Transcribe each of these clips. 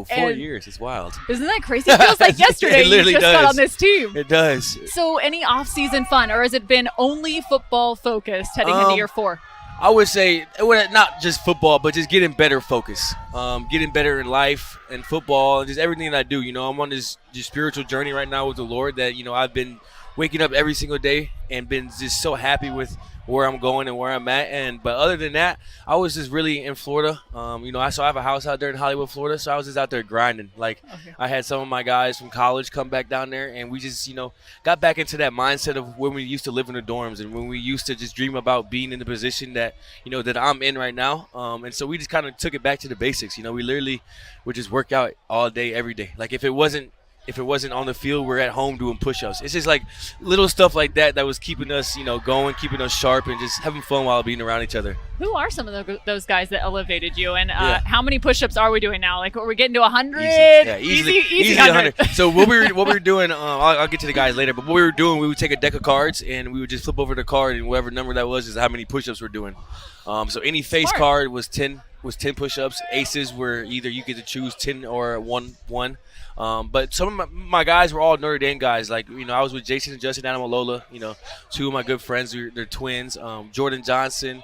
Whoa, 4 years. It's wild. Isn't that crazy? It feels like yesterday It literally you just does. got on this team. It does. So any off-season fun, or has it been only football focused heading into year 4? I would say not just football, but just getting better focus, getting better in life and football and just everything that I do. I'm on this spiritual journey right now with the Lord that, I've been waking up every single day and been just so happy with where I'm going and where I'm at. But other than that, I was just really in Florida. I have a house out there in Hollywood, Florida, so I was just out there grinding. I had some of my guys from college come back down there, and we just, got back into that mindset of when we used to live in the dorms and when we used to just dream about being in the position that, that I'm in right now. And so we just kind of took it back to the basics. We literally would just work out all day, every day. Like if it wasn't on the field, we're at home doing push-ups. It's just like little stuff like that was keeping us, going, keeping us sharp, and just having fun while being around each other. Who are some of those guys that elevated you? And how many push-ups are we doing now? Like, are we getting to 100? Easy 100. So what we were doing, I'll get to the guys later, but what we were doing, we would take a deck of cards, and we would just flip over the card, and whatever number that was is how many push-ups we're doing. So any face card was 10 push-ups. Aces were either you get to choose 10 or one. But some of my guys were all Notre Dame guys. Like, I was with Jason and Justin Adamalola, two of my good friends. They're twins. Jordan Johnson,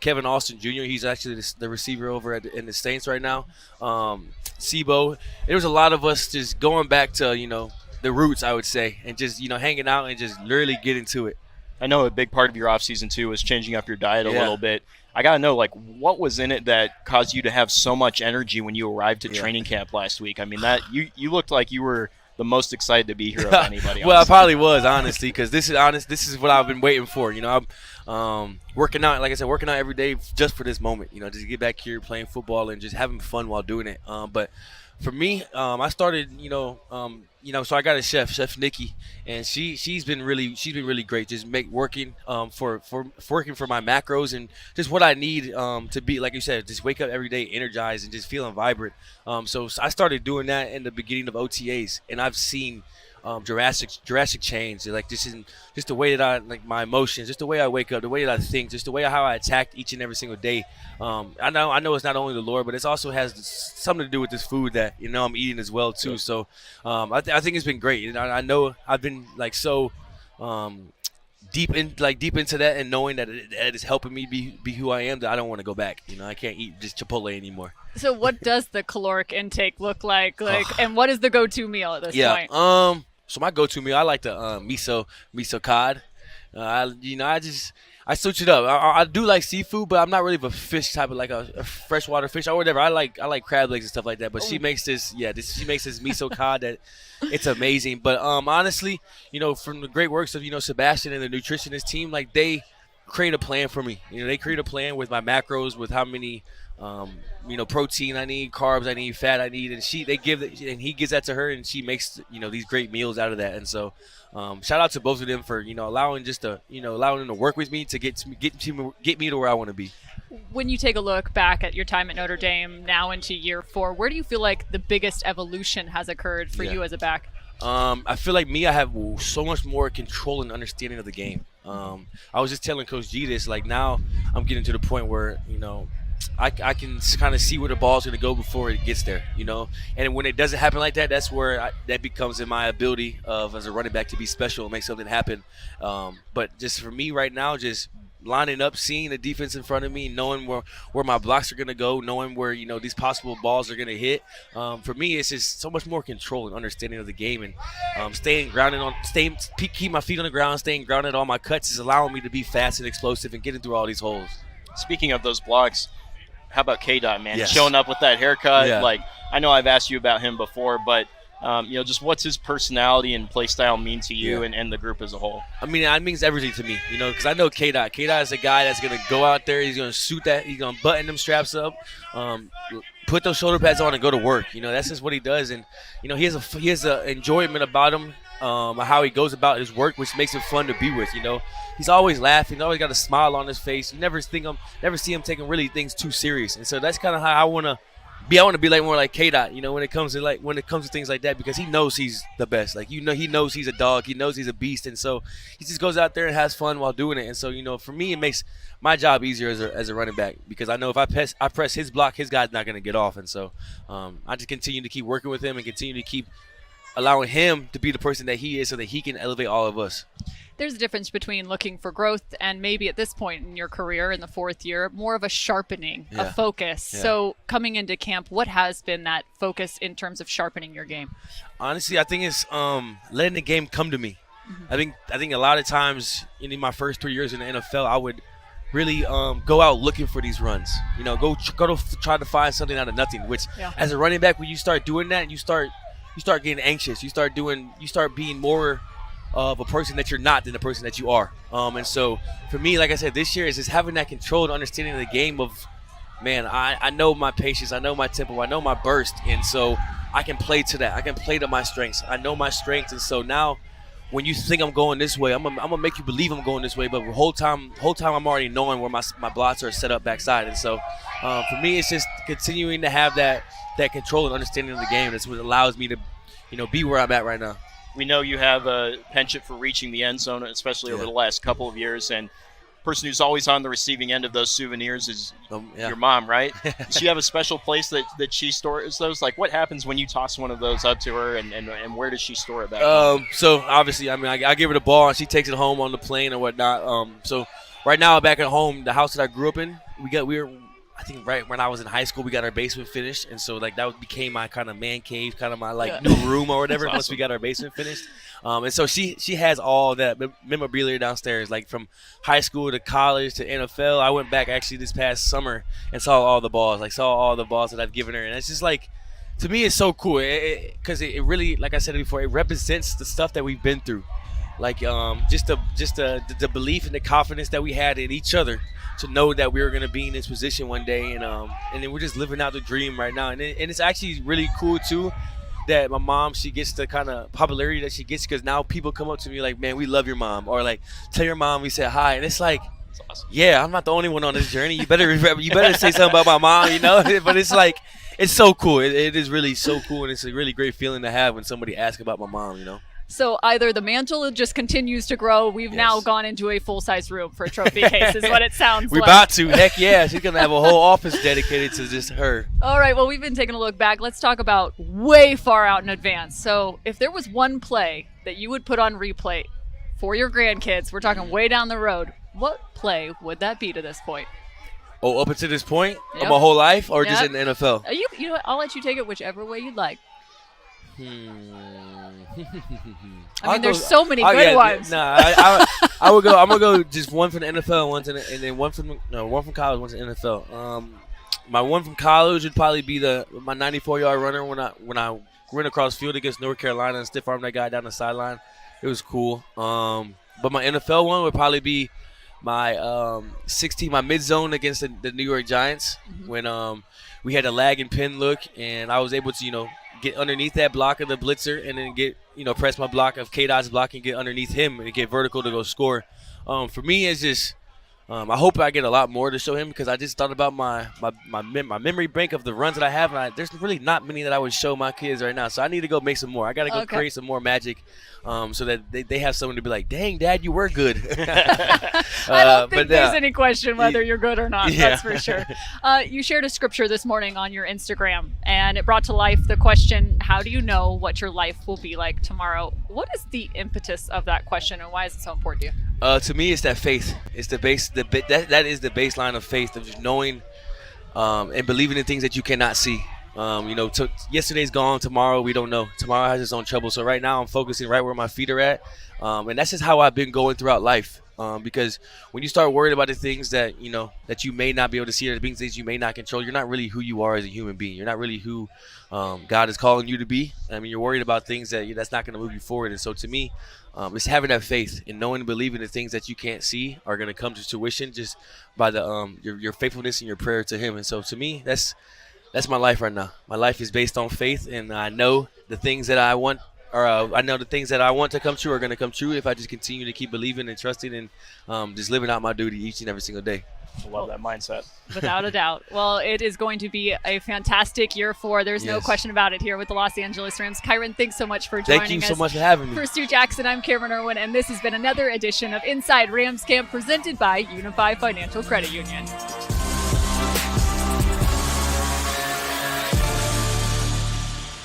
Kevin Austin Jr. He's actually the receiver over in the Saints right now. Sibo. There was a lot of us just going back to, the roots, I would say, and just, hanging out and just literally getting to it. I know a big part of your offseason, too, was changing up your diet a little bit. I got to know, what was in it that caused you to have so much energy when you arrived at training camp last week? I mean, that you looked like you were the most excited to be here of anybody. Well, I probably was, honestly, because this is what I've been waiting for. I'm working out, like I said, working out every day just for this moment, just to get back here playing football and just having fun while doing it. But for me, I started, so I got a Chef Nikki, and she's been really great. Just working for my macros and just what I need to be, like you said, just wake up every day energized and just feeling vibrant. So I started doing that in the beginning of OTAs, and I've seen drastic change. Like just the way that I my emotions, just the way I wake up, the way that I think, just the way how I attack each and every single day. I know it's not only the Lord, but it also has something to do with this food that I'm eating as well too. So I think it's been great. I know I've been so deep into that and knowing that it is helping me be who I am, that I don't want to go back. I can't eat just Chipotle anymore. So what does the caloric intake look like? And what is the go-to meal at this point? So my go-to meal, I like the miso cod. I switch it up. I do like seafood, but I'm not really a fish type of a freshwater fish or whatever. I like crab legs and stuff like that. But she makes this miso cod that it's amazing. But honestly, from the great works of Sebastian and the nutritionist team, they create a plan for me. They create a plan with my macros, with how many protein I need, carbs I need, fat I need, and he gives that to her, and she makes these great meals out of that. And so shout out to both of them for allowing them to work with me to get me to where I want to be. When you take a look back at your time at Notre Dame now into year 4, where do you feel like the biggest evolution has occurred for you as a back? I feel like I have so much more control and understanding of the game. I was just telling Coach G this, now I'm getting to the point where I can kind of see where the ball's going to go before it gets there, And when it doesn't happen like that, that's where that becomes in my ability as a running back to be special and make something happen. But just for me right now, just lining up, seeing the defense in front of me, knowing where my blocks are going to go, knowing where, these possible balls are going to hit. For me, it's just so much more control and understanding of the game, and staying grounded keep my feet on the ground, staying grounded on my cuts is allowing me to be fast and explosive and getting through all these holes. Speaking of those blocks, how about K-Dot, man? Yes. Showing up with that haircut. Yeah. I know I've asked you about him before, but just what's his personality and play style mean to you and the group as a whole? I mean, it means everything to me, because I know K-Dot. K-Dot is a guy that's going to go out there. He's going to shoot that. He's going to button them straps up, put those shoulder pads on and go to work. That's just what he does. And, he has a enjoyment about him, how he goes about his work, which makes it fun to be with, He's always laughing. He's always got a smile on his face. You never see him taking really things too serious. And so that's kind of how I want to I want to be like more like K-Dot, you know, when it comes to things like that, because he knows he's the best. Like, you know, he knows he's a dog. He knows he's a beast, and so he just goes out there and has fun while doing it. And so, you know, for me, it makes my job easier as a running back, because I know if I press his block, his guy's not going to get off. And so I just continue to keep working with him and continue to keep allowing him to be the person that he is, so that he can elevate all of us. There's a difference between looking for growth and maybe at this point in your career, in the 4th year, more of a sharpening, a focus. Yeah. So coming into camp, what has been that focus in terms of sharpening your game? Honestly, I think it's letting the game come to me. Mm-hmm. I think a lot of times in my first 3 years in the NFL, I would really go out looking for these runs. You know, go to try to find something out of nothing. Which, as a running back, when you start doing that, you start getting anxious. You start being more of a person that you're not than the person that you are. And so for me, like I said, this year is just having that controlled understanding of the game of, man, I know my patience, I know my tempo, I know my burst, and so I can play to that. I can play to my strengths. I know my strengths, and so now when you think I'm going this way, I'm gonna make you believe I'm going this way, but the whole time I'm already knowing where my blocks are set up backside. And so for me, it's just continuing to have that control and understanding of the game. That's what allows me to, you know, be where I'm at right now. We know you have a penchant for reaching the end zone, especially over the last couple of years. And the person who's always on the receiving end of those souvenirs is your mom, right? Does she have a special place that she stores those? Like, what happens when you toss one of those up to her, and where does she store it back? So, obviously, I mean, I give her the ball, and she takes it home on the plane or whatnot. So right now, back at home, the house that I grew up in, I think right when I was in high school, we got our basement finished, and so like that became my kind of man cave, kind of my new room or whatever. Once we got our basement finished, and so she has all that memorabilia downstairs, like from high school to college to NFL. I went back actually this past summer and saw all the balls that I've given her, and it's just like, to me, it's so cool because it really, like I said before, it represents the stuff that we've been through, like just the belief and the confidence that we had in each other, to know that we were going to be in this position one day, and then we're just living out the dream right now. And it's actually really cool, too, that my mom, she gets the kind of popularity that she gets, because now people come up to me like, man, we love your mom, or like, tell your mom we said hi. And it's like, awesome. Yeah, I'm not the only one on this journey. You better say something about my mom, you know? But it's like, it's so cool. It is really so cool, and it's a really great feeling to have when somebody asks about my mom, you know? So either the mantle just continues to grow. We've now gone into a full-size room for a trophy case, is what it sounds like. We're about to. Heck yeah. She's going to have a whole office dedicated to just her. All right. Well, we've been taking a look back. Let's talk about way far out in advance. So if there was one play that you would put on replay for your grandkids, we're talking way down the road, what play would that be to this point? Oh, up until this point? Of my whole life, or just in the NFL? You know what? I'll let you take it whichever way you'd like. I mean, there's so many good ones. I would go. I'm gonna go just one from the NFL, and then one from college, one to NFL. My one from college would probably be my 94-yard runner when I ran across field against North Carolina and stiff armed that guy down the sideline. It was cool. But my NFL one would probably be my 16, my mid zone against the New York Giants, when we had a lag and pin look, and I was able to get underneath that block of the blitzer, and then press my block of K-Dot's block and get underneath him and get vertical to go score. For me, it's just I hope I get a lot more to show him, because I just thought about my memory bank of the runs that I have, and there's really not many that I would show my kids right now. So I need to go make some more. I got to go create some more magic, so that they have someone to be like, dang, Dad, you were good. I don't think there's any question whether you're good or not. That's for sure. You shared a scripture this morning on your Instagram, and it brought to life the question, how do you know what your life will be like tomorrow? What is the impetus of that question, and why is it so important to you? To me, it's that faith. It's the base. That is the baseline of faith, of just knowing and believing in things that you cannot see. Yesterday's gone. Tomorrow, we don't know. Tomorrow has its own trouble. So right now, I'm focusing right where my feet are at, and that's just how I've been going throughout life. Because when you start worrying about the things that that you may not be able to see, or the things you may not control, you're not really who you are as a human being. You're not really who God is calling you to be. I mean, you're worried about things that's not going to move you forward. And so to me, it's having that faith and knowing and believing the things that you can't see are going to come to fruition just by your faithfulness and your prayer to Him. And so to me, that's my life right now. My life is based on faith, and I know the things that I want. I know the things that I want to come true are going to come true if I just continue to keep believing and trusting and just living out my duty each and every single day. I love that mindset. Without a doubt. Well, it is going to be a fantastic year 4. There's no question about it here with the Los Angeles Rams. Kyren, thanks so much for joining us. Thank you so much for having me. For Stu Jackson, I'm Cameron Irwin, and this has been another edition of Inside Rams Camp presented by Unifi Financial Credit Union.